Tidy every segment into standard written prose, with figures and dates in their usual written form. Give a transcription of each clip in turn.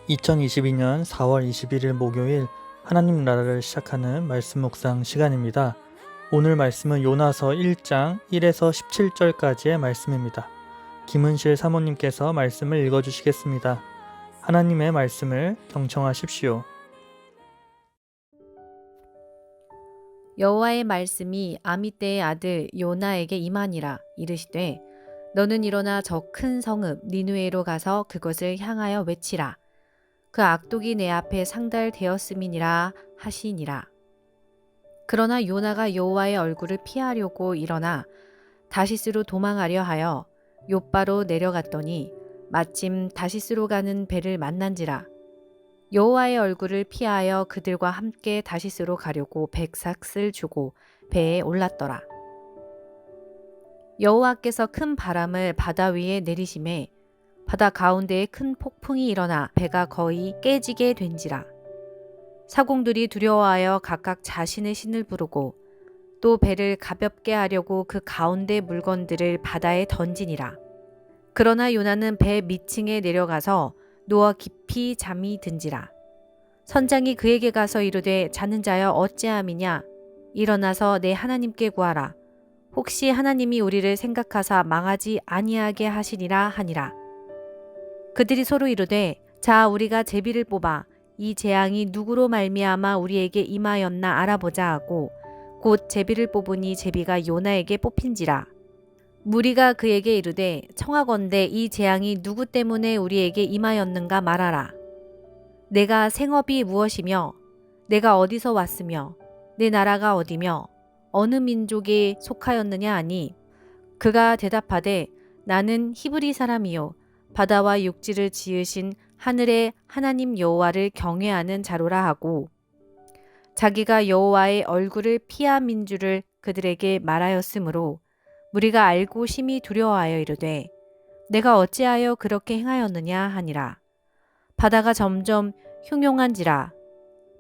2022년 4월 21일 목요일 하나님 나라를 시작하는 말씀 묵상 시간입니다. 오늘 말씀은 요나서 1장 1에서 17절까지의 말씀입니다. 김은실 사모님께서 말씀을 읽어주시겠습니다. 하나님의 말씀을 경청하십시오. 여호와의 말씀이 아미떼의 아들 요나에게 임하니라. 이르시되 너는 일어나 저 큰 성읍 니느웨로 가서 그것을 향하여 외치라. 그 악독이 내 앞에 상달되었음이니라 하시니라. 그러나 요나가 여호와의 얼굴을 피하려고 일어나 다시스로 도망하려 하여 욥바로 내려갔더니 마침 다시스로 가는 배를 만난지라. 여호와의 얼굴을 피하여 그들과 함께 다시스로 가려고 백삭을 주고 배에 올랐더라. 여호와께서 큰 바람을 바다 위에 내리심에 바다 가운데에 큰 폭풍이 일어나 배가 거의 깨지게 된지라. 사공들이 두려워하여 각각 자신의 신을 부르고 또 배를 가볍게 하려고 그 가운데 물건들을 바다에 던지니라. 그러나 요나는 배 밑층에 내려가서 누워 깊이 잠이 든지라. 선장이 그에게 가서 이르되 자는 자여 어찌함이냐? 일어나서 내 하나님께 구하라. 혹시 하나님이 우리를 생각하사 망하지 아니하게 하시리라 하니라. 그들이 서로 이르되 자 우리가 제비를 뽑아 이 재앙이 누구로 말미암아 우리에게 임하였나 알아보자 하고 곧 제비를 뽑으니 제비가 요나에게 뽑힌지라. 무리가 그에게 이르되 청하건대 이 재앙이 누구 때문에 우리에게 임하였는가 말하라. 내가 생업이 무엇이며 내가 어디서 왔으며 내 나라가 어디며 어느 민족에 속하였느냐 하니 그가 대답하되 나는 히브리 사람이요 바다와 육지를 지으신 하늘의 하나님 여호와를 경외하는 자로라 하고 자기가 여호와의 얼굴을 피함인 줄을 그들에게 말하였으므로 무리가 알고 심히 두려워하여 이르되 내가 어찌하여 그렇게 행하였느냐 하니라. 바다가 점점 흉용한지라.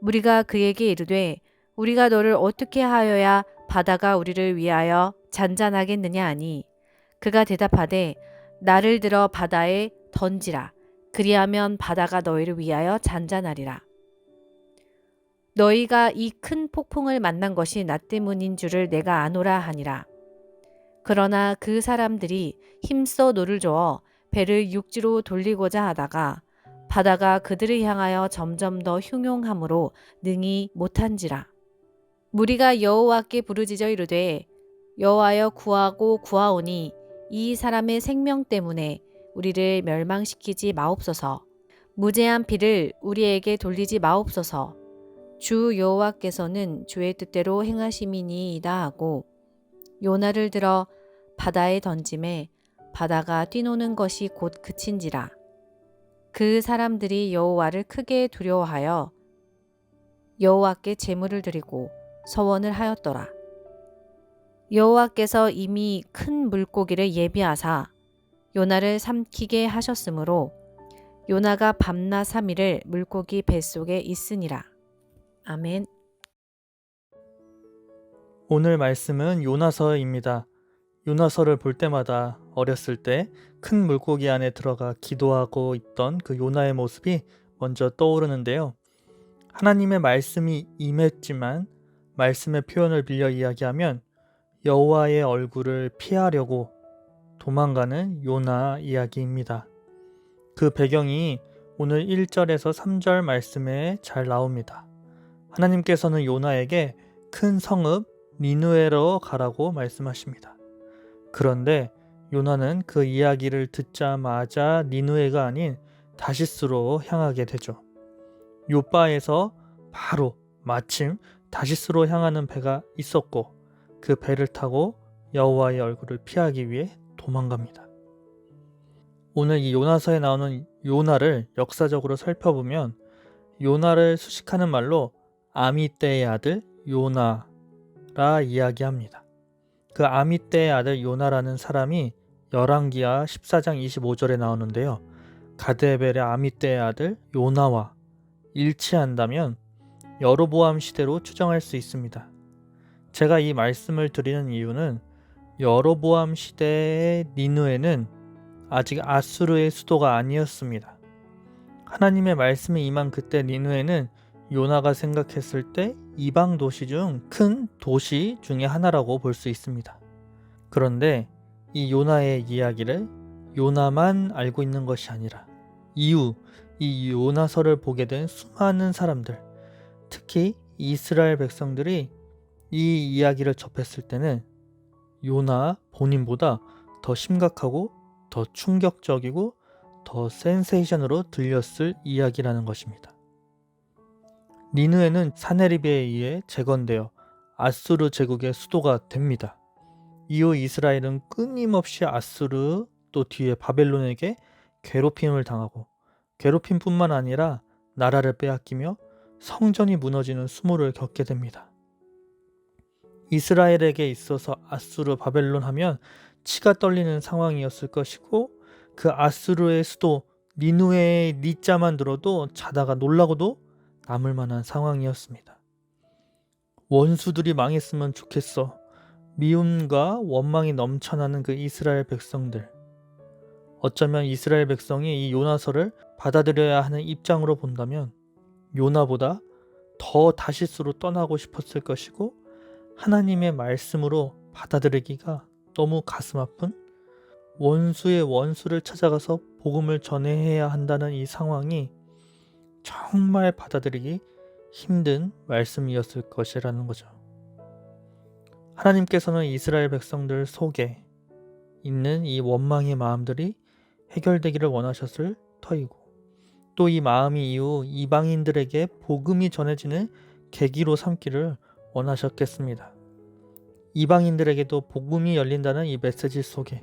무리가 그에게 이르되 우리가 너를 어떻게 하여야 바다가 우리를 위하여 잔잔하겠느냐 하니 그가 대답하되 나를 들어 바다에 던지라. 그리하면 바다가 너희를 위하여 잔잔하리라. 너희가 이 큰 폭풍을 만난 것이 나 때문인 줄을 내가 아노라 하니라. 그러나 그 사람들이 힘써 노를 저어 배를 육지로 돌리고자 하다가 바다가 그들을 향하여 점점 더 흉용함으로 능히 못한지라. 무리가 여호와께 부르짖어 이르되 여호와여 구하고 구하오니 이 사람의 생명 때문에 우리를 멸망시키지 마옵소서. 무죄한 피를 우리에게 돌리지 마옵소서. 주 여호와께서는 주의 뜻대로 행하심이니이다 하고 요나를 들어 바다에 던짐에 바다가 뛰노는 것이 곧 그친지라. 그 사람들이 여호와를 크게 두려워하여 여호와께 제물을 드리고 서원을 하였더라. 여호와께서 이미 큰 물고기를 예비하사 요나를 삼키게 하셨으므로 요나가 밤낮 3일을 물고기 뱃속에 있으니라. 아멘. 오늘 말씀은 요나서입니다. 요나서를 볼 때마다 어렸을 때 큰 물고기 안에 들어가 기도하고 있던 그 요나의 모습이 먼저 떠오르는데요. 하나님의 말씀이 임했지만 말씀의 표현을 빌려 이야기하면 여호와의 얼굴을 피하려고 도망가는 요나 이야기입니다. 그 배경이 오늘 1절에서 3절 말씀에 잘 나옵니다. 하나님께서는 요나에게 큰 성읍 니느웨로 가라고 말씀하십니다. 그런데 요나는 그 이야기를 듣자마자 니느웨가 아닌 다시스로 향하게 되죠. 욥바에서 바로 마침 다시스로 향하는 배가 있었고 그 배를 타고 여호와의 얼굴을 피하기 위해 도망갑니다. 오늘 이 요나서에 나오는 요나를 역사적으로 살펴보면 요나를 수식하는 말로 아미떼의 아들 요나라 이야기합니다. 그 아미떼의 아들 요나라는 사람이 열왕기하 14장 25절에 나오는데요. 가데벨의 아미떼의 아들 요나와 일치한다면 여로보암 시대로 추정할 수 있습니다. 제가 이 말씀을 드리는 이유는 여로보암 시대의 니느웨는 아직 아수르의 수도가 아니었습니다. 하나님의 말씀이 임한 그때 니느웨는 요나가 생각했을 때 이방 도시 중 큰 도시 중에 하나라고 볼 수 있습니다. 그런데 이 요나의 이야기를 요나만 알고 있는 것이 아니라 이후 이 요나서를 보게 된 수많은 사람들, 특히 이스라엘 백성들이 이 이야기를 접했을 때는 요나 본인보다 더 심각하고 더 충격적이고 더 센세이션으로 들렸을 이야기라는 것입니다. 니느웨는 사네립에 의해 재건되어 아수르 제국의 수도가 됩니다. 이후 이스라엘은 끊임없이 아수르 또 뒤에 바벨론에게 괴롭힘을 당하고 괴롭힘뿐만 아니라 나라를 빼앗기며 성전이 무너지는 수모를 겪게 됩니다. 이스라엘에게 있어서 아수르 바벨론 하면 치가 떨리는 상황이었을 것이고 그 아수르의 수도 니느웨의 니자만 들어도 자다가 놀라고도 남을 만한 상황이었습니다. 원수들이 망했으면 좋겠어. 미움과 원망이 넘쳐나는 그 이스라엘 백성들. 어쩌면 이스라엘 백성이 이 요나서를 받아들여야 하는 입장으로 본다면 요나보다 더 다시스로 떠나고 싶었을 것이고 하나님의 말씀으로 받아들이기가 너무 가슴 아픈 원수의 원수를 찾아가서 복음을 전해야 한다는 이 상황이 정말 받아들이기 힘든 말씀이었을 것이라는 거죠. 하나님께서는 이스라엘 백성들 속에 있는 이 원망의 마음들이 해결되기를 원하셨을 터이고 또 이 마음이 이후 이방인들에게 복음이 전해지는 계기로 삼기를 원하셨겠습니다. 이방인들에게도 복음이 열린다는 이 메시지 속에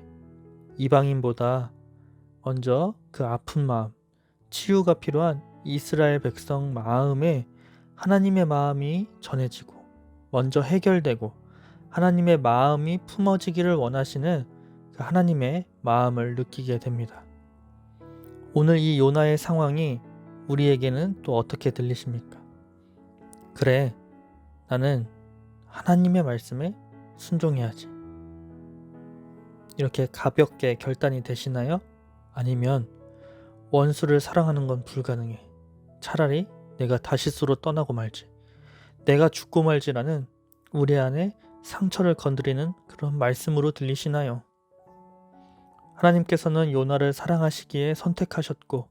이방인보다 먼저 그 아픈 마음, 치유가 필요한 이스라엘 백성 마음에 하나님의 마음이 전해지고 먼저 해결되고 하나님의 마음이 품어지기를 원하시는 그 하나님의 마음을 느끼게 됩니다. 오늘 이 요나의 상황이 우리에게는 또 어떻게 들리십니까? 그래, 나는 하나님의 말씀에 순종해야지. 이렇게 가볍게 결단이 되시나요? 아니면 원수를 사랑하는 건 불가능해. 차라리 내가 다시스로 떠나고 말지. 내가 죽고 말지라는 우리 안에 상처를 건드리는 그런 말씀으로 들리시나요? 하나님께서는 요나를 사랑하시기에 선택하셨고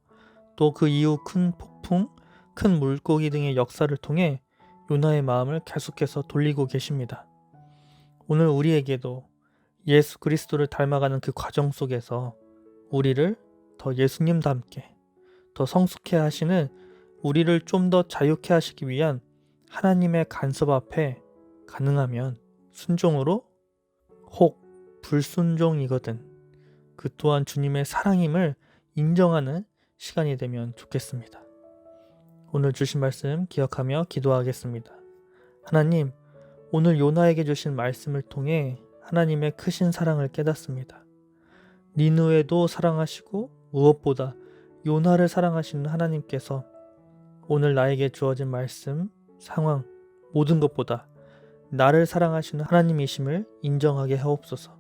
또 그 이후 큰 폭풍, 큰 물고기 등의 역사를 통해 요나의 마음을 계속해서 돌리고 계십니다. 오늘 우리에게도 예수 그리스도를 닮아가는 그 과정 속에서 우리를 더 예수님 닮게, 더 성숙해 하시는 우리를 좀 더 자유케 하시기 위한 하나님의 간섭 앞에 가능하면 순종으로 혹 불순종이거든 그 또한 주님의 사랑임을 인정하는 시간이 되면 좋겠습니다. 오늘 주신 말씀 기억하며 기도하겠습니다. 하나님, 오늘 요나에게 주신 말씀을 통해 하나님의 크신 사랑을 깨닫습니다. 니느웨도 사랑하시고 무엇보다 요나를 사랑하시는 하나님께서 오늘 나에게 주어진 말씀, 상황, 모든 것보다 나를 사랑하시는 하나님이심을 인정하게 하옵소서.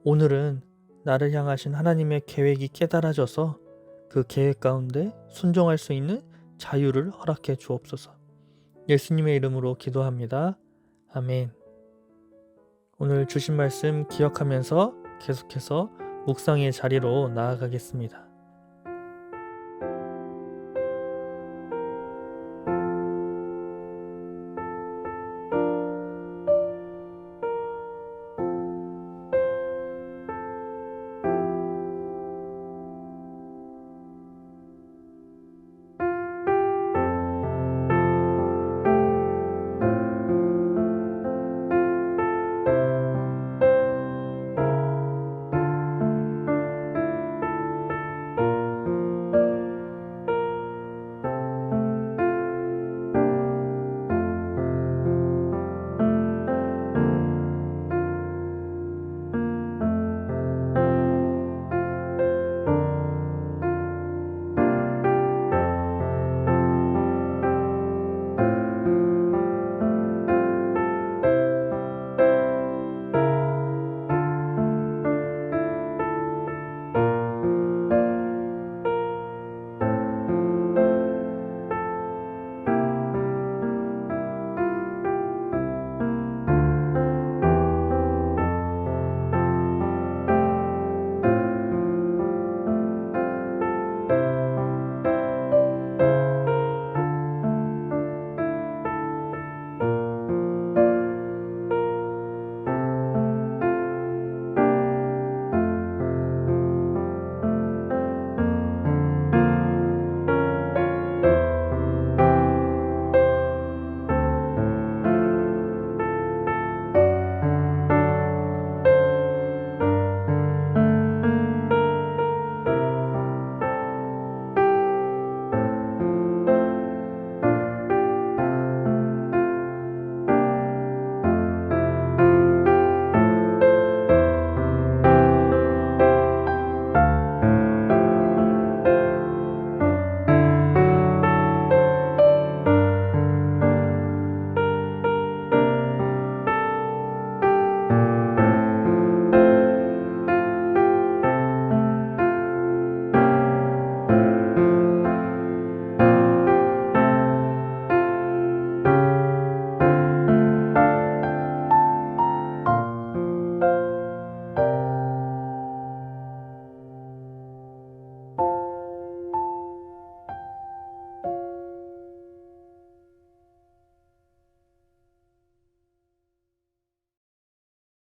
오늘은 나를 향하신 하나님의 계획이 깨달아져서 그 계획 가운데 순종할 수 있는 자유를 허락해 주옵소서. 예수님의 이름으로 기도합니다. 아멘. 오늘 주신 말씀 기억하면서 계속해서 묵상의 자리로 나아가겠습니다.